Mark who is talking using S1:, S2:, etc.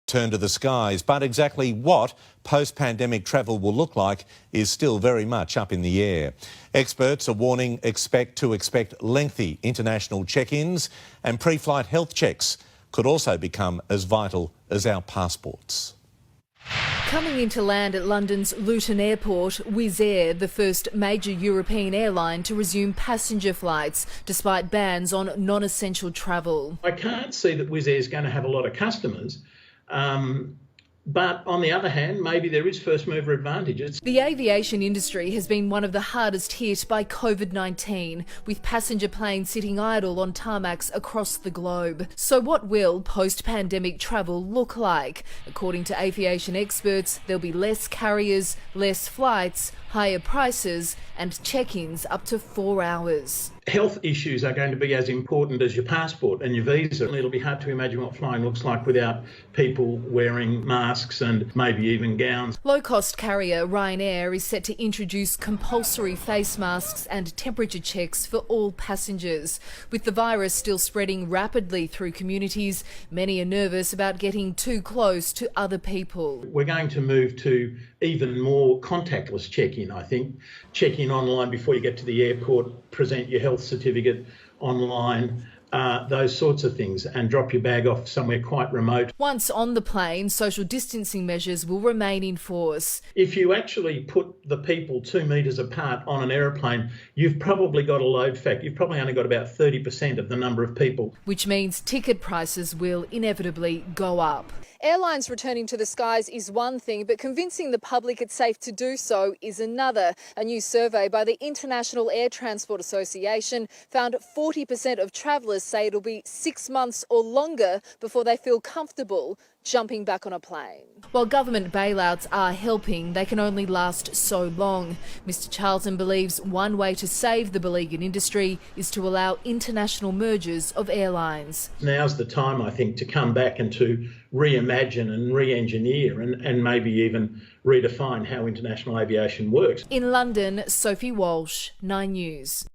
S1: Turn to the skies, but exactly what post-pandemic travel will look like is still very much up in the air. Experts are warning expect lengthy international check-ins, and pre-flight health checks could also become as vital as our passports.
S2: Coming into land at London's Luton Airport, Wizz Air, the first major European airline to resume passenger flights despite bans on non-essential travel.
S3: I can't see that Wizz Air is going to have a lot of customers. But on the other hand, maybe there is first mover advantages.
S2: The aviation industry has been one of the hardest hit by COVID-19, with passenger planes sitting idle on tarmacs across the globe. So what will post-pandemic travel look like? According to aviation experts, there'll be less carriers, less flights, higher prices and check-ins up to 4 hours.
S3: Health issues are going to be as important as your passport and your visa. It'll be hard to imagine what flying looks like without people wearing masks and maybe even gowns.
S2: Low-cost carrier Ryanair is set to introduce compulsory face masks and temperature checks for all passengers. With the virus still spreading rapidly through communities, many are nervous about getting too close to other people.
S3: We're going to move to even more contactless check-in, I think. Check in online before you get to the airport, present your health certificate online, those sorts of things, and drop your bag off somewhere quite remote.
S2: Once on the plane, social distancing measures will remain in force.
S3: If you actually put the people 2 metres apart on an aeroplane, you've probably got a load factor. You've probably only got about 30% of the number of people.
S2: Which means ticket prices will inevitably go up.
S4: Airlines returning to the skies is one thing, but convincing the public it's safe to do so is another. A new survey by the International Air Transport Association found 40% of travellers say it'll be 6 months or longer before they feel comfortable jumping back on a plane.
S2: While government bailouts are helping, they can only last so long. Mr Charlton believes one way to save the beleaguered industry is to allow international mergers of airlines.
S3: Now's the time, I think, to come back and to reimagine and re-engineer and maybe even redefine how international aviation works.
S2: In London, Sophie Walsh, 9 News.